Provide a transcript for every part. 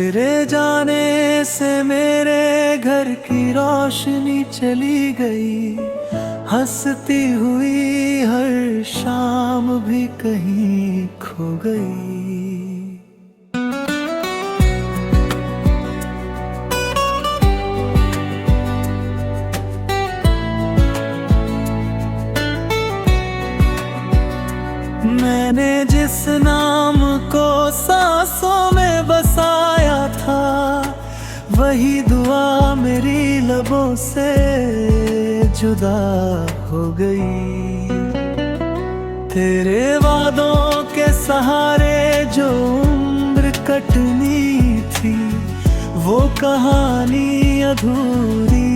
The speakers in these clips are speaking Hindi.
तेरे जाने से मेरे घर की रोशनी चली गई, हंसती हुई हर शाम भी कहीं खो गई। मैंने जिस नाम को सांसों में बसाया था, वही दुआ मेरी लबों से जुदा हो गई। तेरे वादों के सहारे जो उम्र कटनी थी, वो कहानी अधूरी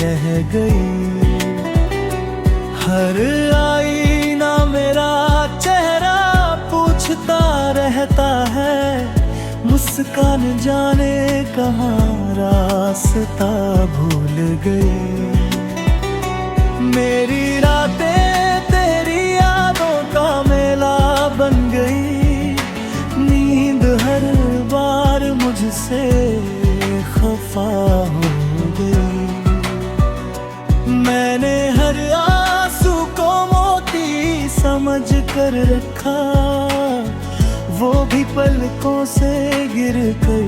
रह गई। हर आईना मेरा चेहरा पूछता रहता है, मुस्कान जाने कहाँ रास्ता भूल गई। मेरी रातें तेरी यादों का मेला बन गई, नींद हर बार मुझसे खफा हो गई। मैंने हर आंसू को मोती समझ कर रखा, वो भी पलकों से गिर कर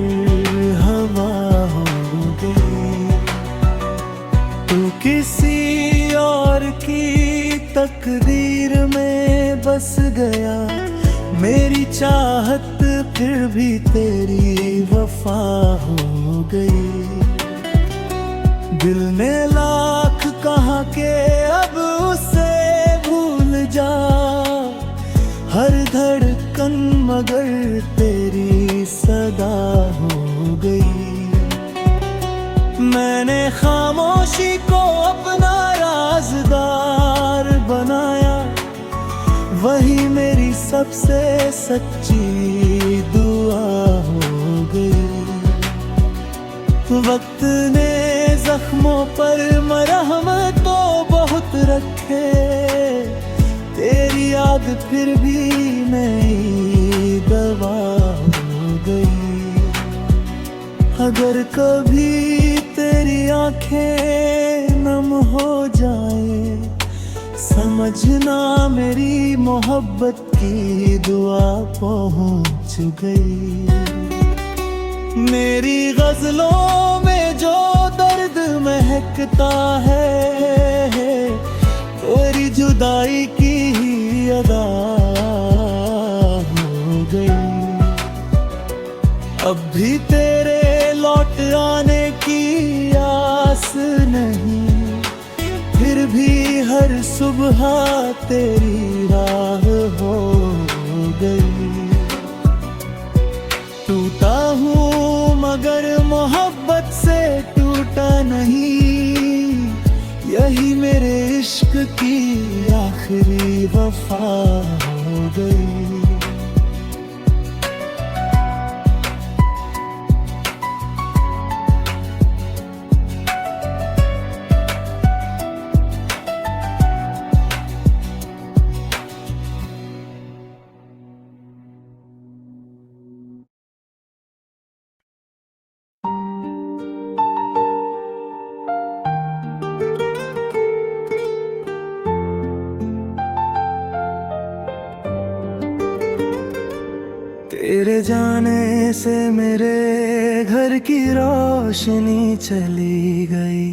हवा हो गई। तू किसी और की तकदीर में बस गया, मेरी चाहत फिर भी तेरी वफा हो गई। दिल ने लाख कहा के अब उसे भूल जा, हर धड़कन मगर तेरी सदा हो गई। मैंने खामोशी को अपना राज़दार बनाया, वही मेरी सबसे सच्ची दुआ हो गई। वक्त ने जख्मों पर मरहम तो बहुत रखे, तेरी याद फिर भी नई दवा हो गई। अगर कभी तेरी आंखें नम हो जाए, समझना मेरी मोहब्बत की दुआ पहुंच गई। मेरी गजलों में जो दर्द महकता है, तेरी जुदाई की ही अदा हो गई। अब भी तेरे लौट आने की आस नहीं, फिर भी हर सुबह तेरी राह हो गई। टूटा हूँ मगर मोहब्बत से टूटा नहीं, यही मेरे इश्क की आखिरी वफा हो गई। तेरे जाने से मेरे घर की रोशनी चली गई,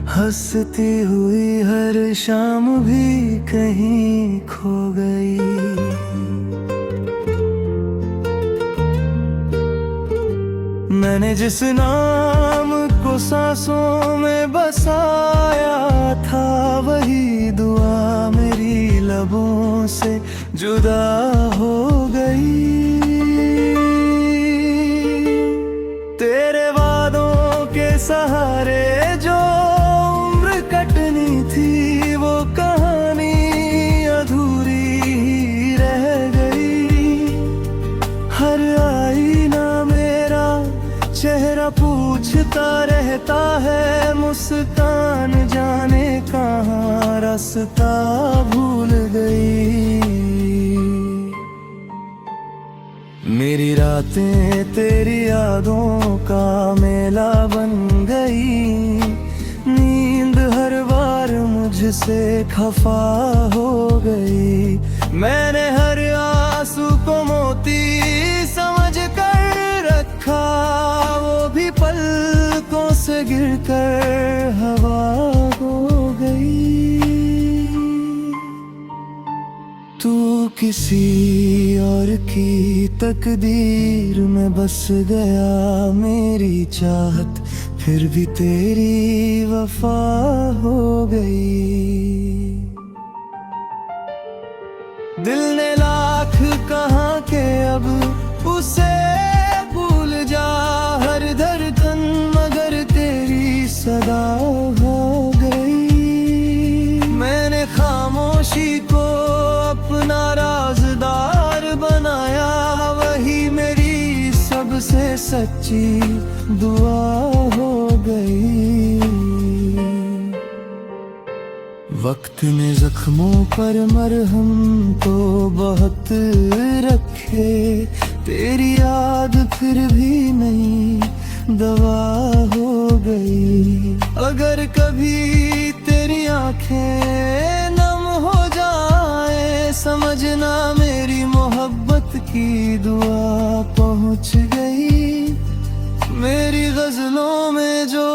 हंसती हुई हर शाम भी कहीं खो गई। मैंने जिस नाम को सांसों में बसाया था, वही दुआ मेरी लबों से जुदा हो गई। तेरे वादों के सहारे जो उम्र कटनी थी, वो कहानी अधूरी रह गई। हर आईना मेरा चेहरा पूछता रहता है, मुस्कान जाने कहाँ रास्ता भूल गई। मेरी रातें तेरी यादों का मेला बन गई, नींद हर बार मुझसे खफा हो गई। मैंने हर आंसू को मोती समझ कर रखा, वो भी पलकों से गिरकर हवा हो गई। तू किसी और की तकदीर में बस गया, मेरी चाहत फिर भी तेरी वफा हो गई। दिल ने लाख कहा के अब उसे भूल जा, हर धड़कन मगर तेरी सदा हो गई। मैंने खामोशी को अपना राज़दार बनाया, वही मेरी सबसे सच्ची दुआ हो गई। वक्त ने जख्मों पर मरहम तो बहुत रखे, तेरी याद फिर भी नहीं दवा हो गई। अगर कभी तेरी आंखें नम हो जाए, समझना मेरी मोहब्बत की दुआ पहुंच गई। मेरी गजलों में जो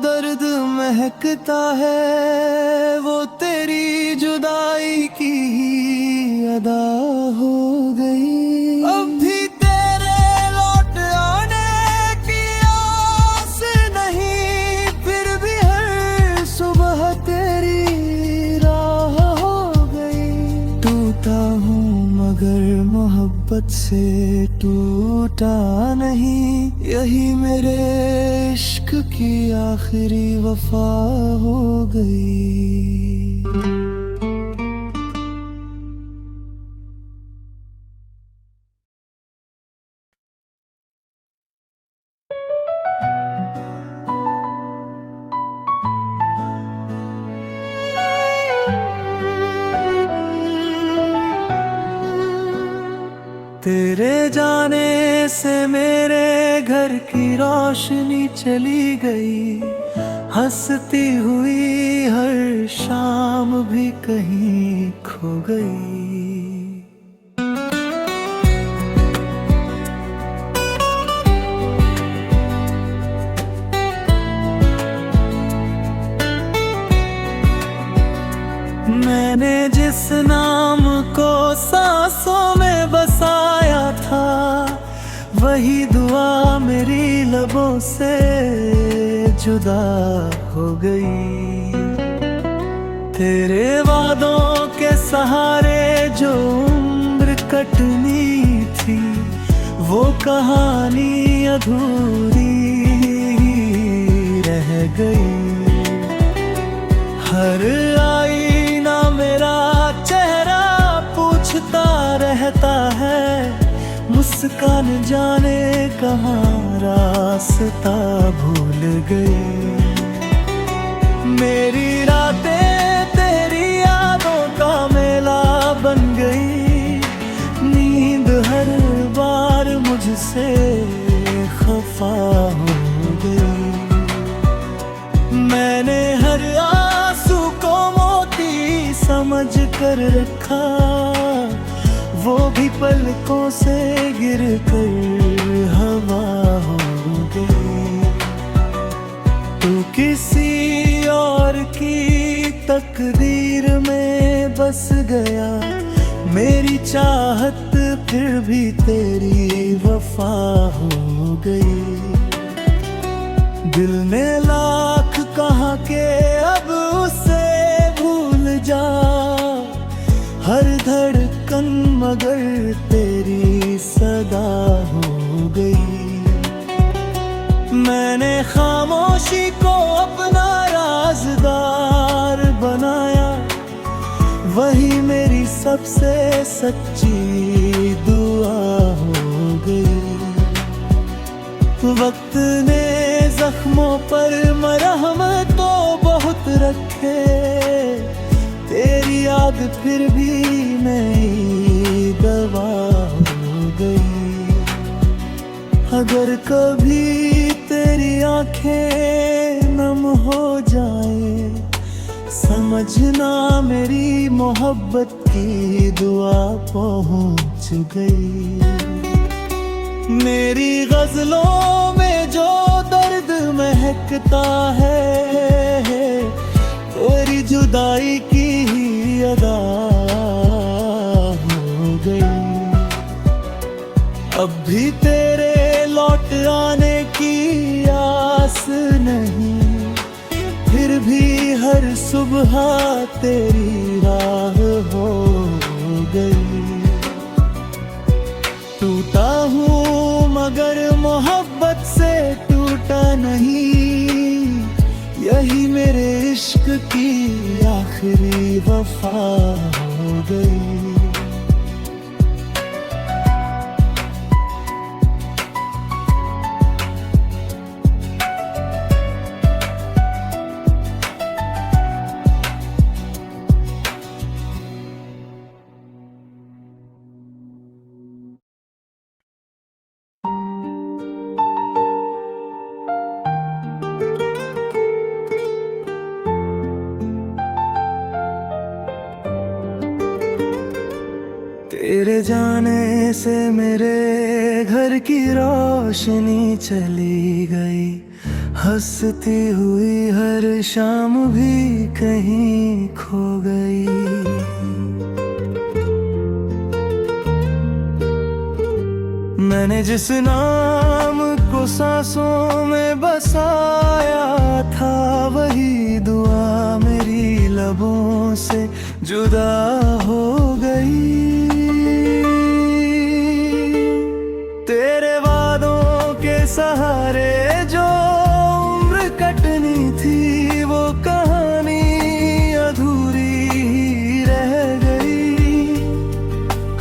दर्द महकता है, वो तेरी जुदाई की अदा हो गई। अब भी तेरे लौट आने की आस नहीं, फिर भी हर सुबह तेरी राह हो गई। टूटा हूँ मगर मोहब्बत से टूटा नहीं, यही मेरे इश्क की आखिरी वफा हो गई। तेरे जाने से मेरे घर की रोशनी चली गई, हंसती हुई हर शाम भी कहीं खो गई। मैंने जिस नाम को सांसों में बसाया था, वही दुआ मेरी लबों से जुदा हो गई। तेरे वादों के सहारे जो उम्र कटनी थी, वो कहानी अधूरी रह गई। हर आईना मेरा चेहरा पूछता रहता है, मुस्कान जाने कहाँ रास्ता भूल गई। मेरी रातें तेरी यादों का मेला बन गई, नींद हर बार मुझसे खफा हो गई। मैंने हर आंसू को मोती समझ कर रखा, वो भी पलकों से गिर कर हवा हो गई। तू किसी और की तकदीर में बस गया, मेरी चाहत फिर भी तेरी वफा हो गई। दिल ने लाख कहा के अब उसे भूल जा, हर धड़कन मगर तेरी सदा हो गई। मैंने खामोशी को अपना राज़दार बनाया, वही मेरी सबसे सच्ची दुआ हो गई। वक्त ने जख्मों पर मरहम तो बहुत रखे, तेरी याद फिर भी नई दवा हो गई। अगर कभी तेरी आंखें नम हो जाए, समझना मेरी मोहब्बत की दुआ पहुंच गई। मेरी गजलों में जो दर्द महकता है, तेरी जुदाई की ही अदा हो गई। अब भी तेरे लौट आने की आस नहीं, फिर भी हर सुबह तेरी राह हो गई। टूटा हूँ मगर मोहब्बत से टूटा नहीं, यही मेरे इश्क की आखिरी वफा हो गई। तेरे जाने से मेरे घर की रोशनी चली गई, हंसती हुई हर शाम भी कहीं खो गई। मैंने जिस नाम को सांसों में बसाया था, वही दुआ मेरी लबों से जुदा हो गई। तेरे वादों के सहारे जो उम्र कटनी थी, वो कहानी अधूरी ही रह गई।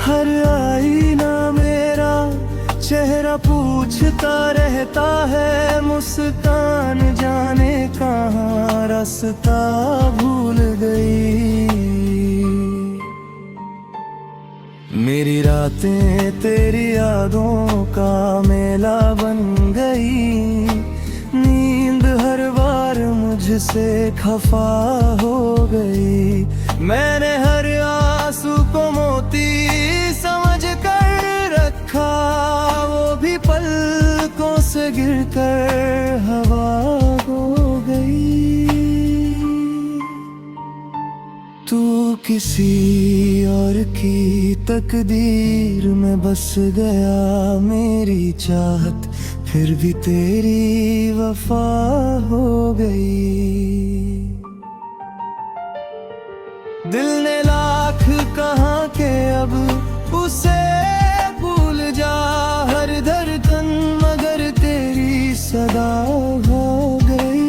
हर आईना मेरा चेहरा पूछता रहता है, मुस्कान जाने कहाँ रास्ता भूल गई। मेरी रातें तेरी यादों का मेला बन गई, नींद हर बार मुझसे खफा हो गई। मैंने हर आंसू को मोती समझ कर रखा, वो भी पलकों से गिरकर हवा हो गई। तू किसी और की तकदीर में बस गया, मेरी चाहत फिर भी तेरी वफा हो गई। दिल ने लाख कहा के अब उसे भूल जा, हर धड़कन मगर तेरी सदा हो गई।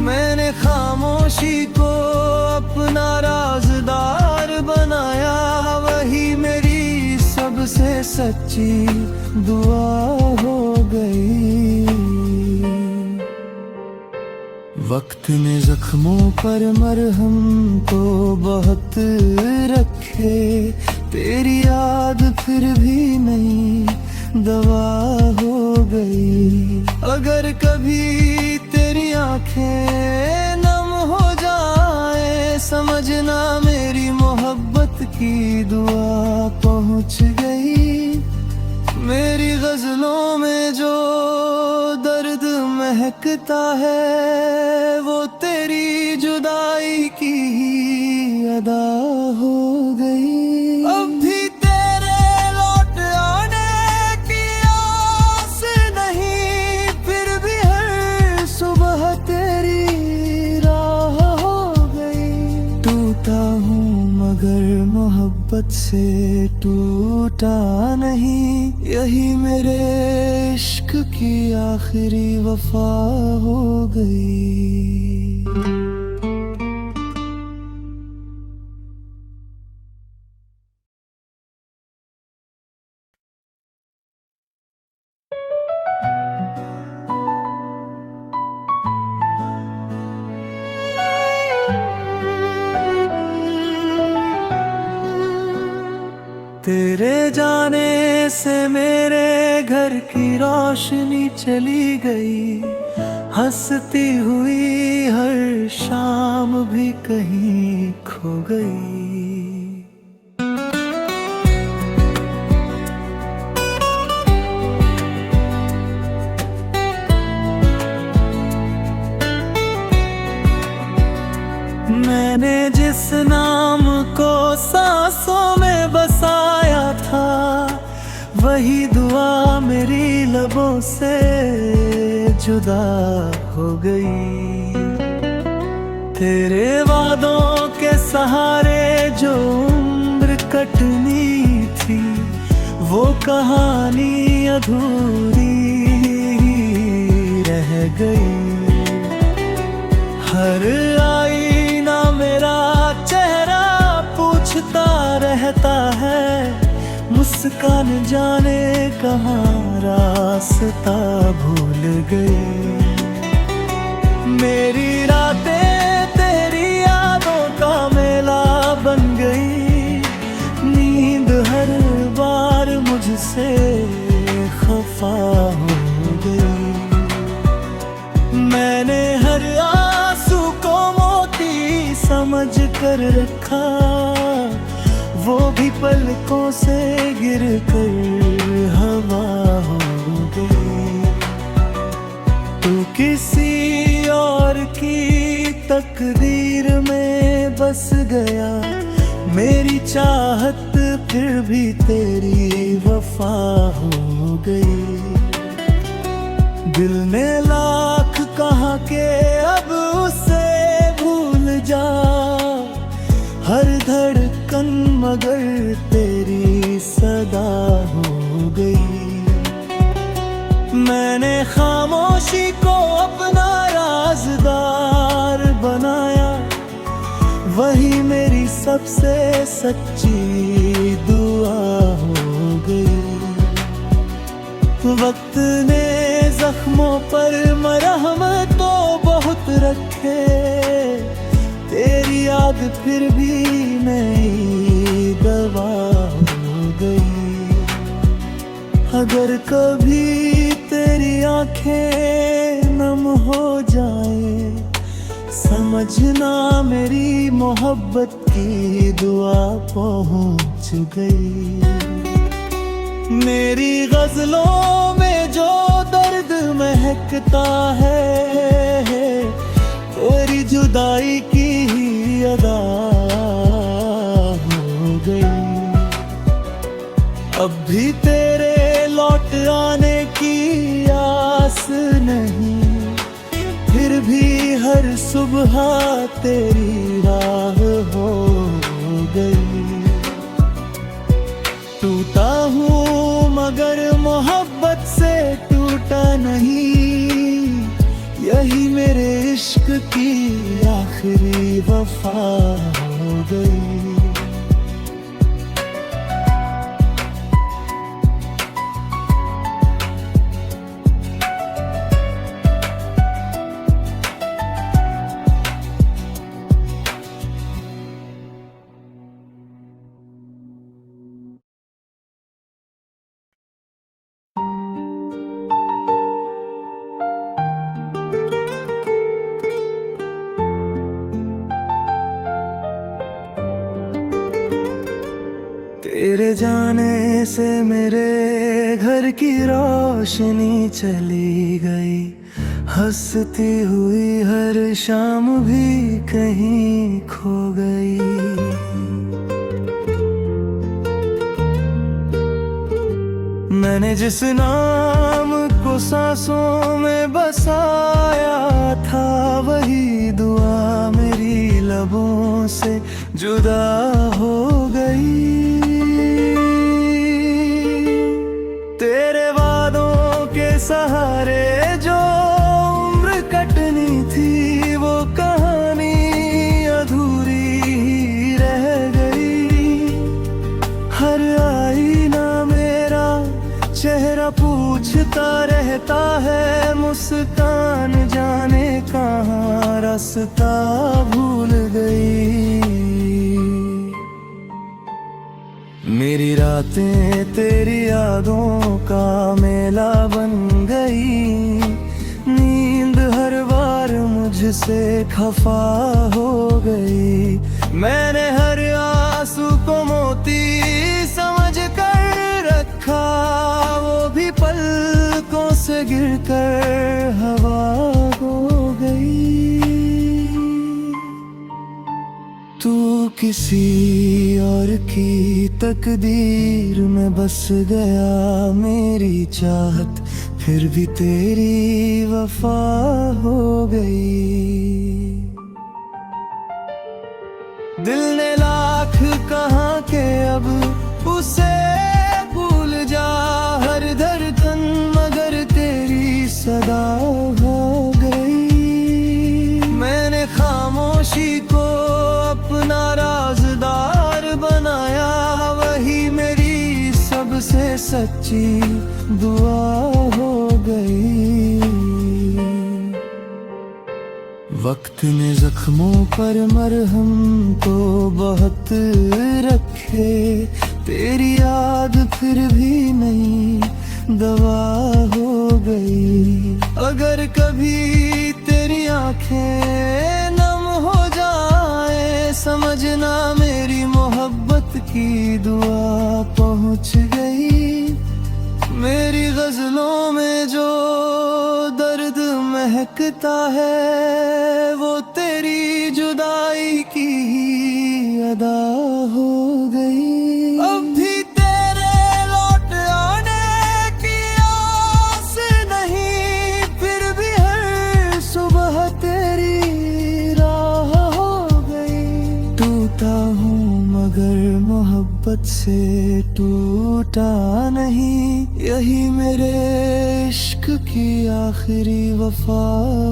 मैंने खामोशी को अपना राज़दार बनाया, वही मेरी सबसे सच्ची दुआ हो गई। वक्त ने जख्मों पर मरहम तो बहुत रखे, तेरी याद फिर भी नहीं दवा हो गई। अगर कभी तेरी आंखें नम हो जाए, समझना मेरी मोहब्बत की दुआ पहुंच गई। मेरी गजलों में जो दर्द महकता है, वो तेरी जुदाई की ही अदा हो गई। अब भी तेरे लौट आने की आस नहीं, फिर भी हर सुबह तेरी राह हो गई। टूटा हूँ मगर मोहब्बत से टूटा नहीं, यही मेरे इश्क की आखिरी वफा हो गई। तेरे जाने से मेरे घर की रोशनी चली गई, हंसती हुई हर शाम भी कहीं खो गई। मैंने जिस नाम को सांसों में बसाया था, वही दुआ मेरी लबों से जुदा हो गई। तेरे वादों के सहारे जो उम्र कटनी थी, वो कहानी अधूरी रह गई। हर आईना मेरा चेहरा पूछता रहता है, मुस्कान जाने कहाँ रास्ता भूल गई। मेरी रातें तेरी यादों का मेला बन गई, नींद हर बार मुझसे खफा हो गई। मैंने हर आंसू को मोती समझ कर रखा, वो भी पलकों से गिर कर हवा हो गई। तू किसी और की तकदीर में बस गया, मेरी चाहत फिर भी तेरी वफा हो गई। दिल ने लाख कहा के अब उसे भूल जा, हर धड़कन मगर तेरी सदा हो गई। मैंने खामोशी को अपना राज़दार बनाया, वही मेरी सबसे सच्ची दुआ हो गई। वक्त ने जख्मों पर मरहम तो बहुत रखे, तेरी याद फिर भी नई दवा हो गई। अगर कभी तेरी आंखें नम हो जाए, समझना मेरी मोहब्बत की दुआ पहुंच गई। मेरी गजलों में जो दर्द महकता है, तेरी जुदाई की ही अदा हो गई। अब भी तेरे लौट आने की आस नहीं, फिर भी हर सुबह तेरी राह हो गई। टूटा हूँ मगर मोहब्बत से टूटा नहीं, यही मेरे इश्क की आखिरी वफा हो गई। तेरे जाने से मेरे घर की रोशनी चली गई, हंसती हुई हर शाम भी कहीं खो गई। मैंने जिस नाम को सांसों में बसाया था, वही दुआ मेरी लबों से जुदा हो गई। तेरे वादों के सहारे जो उम्र कटनी थी, वो कहानी अधूरी रह गई। हर आईना मेरा चेहरा पूछता रहता है, मुस्कान जाने कहाँ रास्ता भूल गई। मेरी रातें तेरी यादों का मेला बन गई, नींद हर बार मुझसे खफा हो गई। मैंने हर आंसू को मोती समझ कर रखा, वो भी पलकों से गिरकर हवा हो गई। तू किसी और की तकदीर में बस गया, मेरी चाहत फिर भी तेरी वफा हो गई। दिल ने लाख कहा के अब उसे भूल जा, हर धड़कन मगर तेरी सदा हो गई। मैंने खामोशी को अपना राज़दार बनाया, वही मेरी सबसे सच्ची दुआ हो गई। वक्त ने जख्मों पर मरहम तो बहुत रखे, तेरी याद फिर भी नहीं दवा हो गई। अगर कभी तेरी आंखें नम हो जाए, समझना मेरी मोहब्बत की दुआ पहुंच गई। मेरी गजलों में जो दर्द महकता है, वो तेरी जुदाई की अदा हो गई। अब भी तेरे लौट आने की आस नहीं, फिर भी हर सुबह तेरी राह हो गई। टूटा हूँ मगर मोहब्बत से टूटा नहीं, यही मेरे इश्क की आखिरी वफा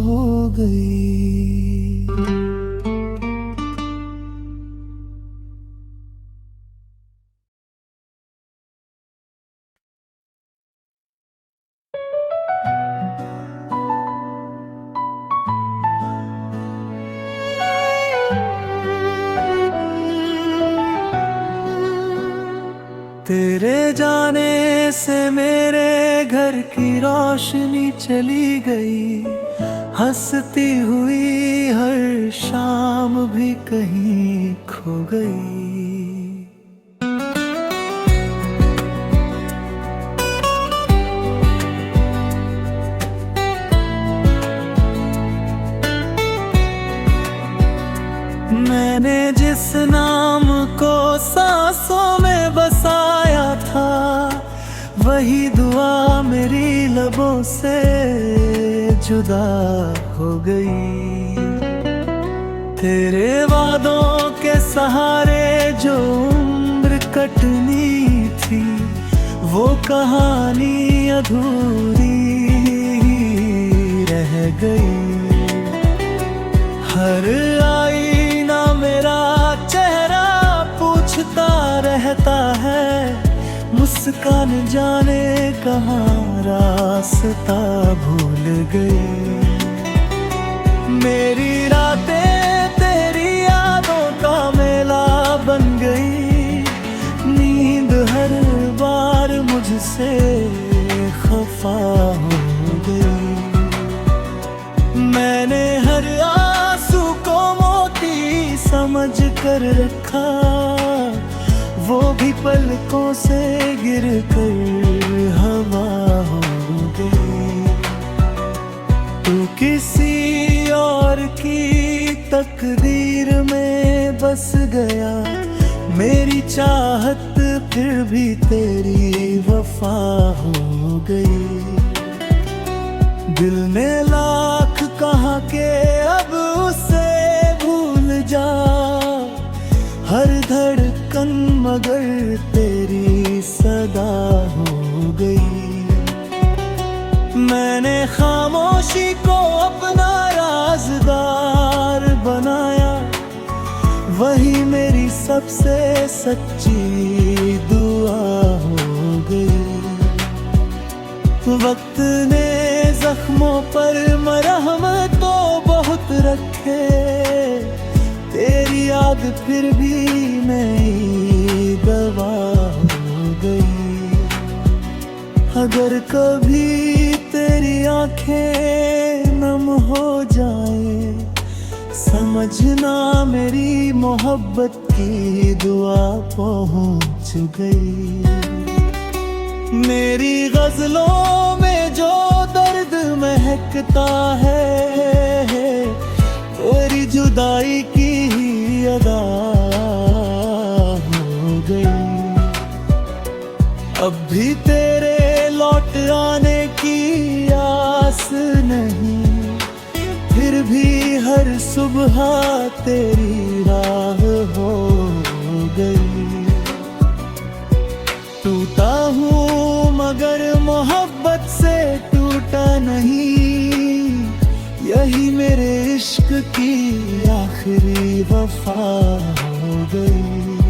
हो गई। तेरे जाने से मेरे घर की रोशनी चली गई, हंसती हुई हर शाम भी कहीं खो गई। मैंने जिस नाम को सांसों में बसाया था, वही दुआ मेरी लबों से जुदा हो गई। तेरे वादों के सहारे जो उम्र कटनी थी, वो कहानी अधूरी रह गई। हर आईना मेरा चेहरा पूछता रहता है, मुस्कान जाने कहाँ रास्ता भूल गई। मेरी रातें तेरी यादों का मेला बन गई, नींद हर बार मुझसे खफा हो गई। मैंने हर आंसू को मोती समझ कर रखा, वो भी पलकों से गिर कर हवा हो गई। तू किसी और की तकदीर में बस गया, मेरी चाहत फिर भी तेरी वफा हो गई। दिल ने लाख कहा के अब उसे भूल जा, हर धड़कन मगर तेरी सदा हो गई। मैंने खामोशी को अपना राज़दार बनाया, वही मेरी सबसे सच्ची दुआ हो गई। वक्त ने जख्मों पर मरहम तो बहुत रखे, तेरी याद फिर भी नई दवा कभी तेरी आंखें नम हो जाए, समझना मेरी मोहब्बत की दुआ पहुंच गई। मेरी गजलों में जो दर्द महकता है, तेरी जुदाई की ही अदा हो गई। अब भी तेरे लौट आने की आस नहीं, फिर भी हर सुबह तेरी राह हो गई। टूटा हूँ मगर मोहब्बत से टूटा नहीं, यही मेरे इश्क की आखिरी वफा हो गई।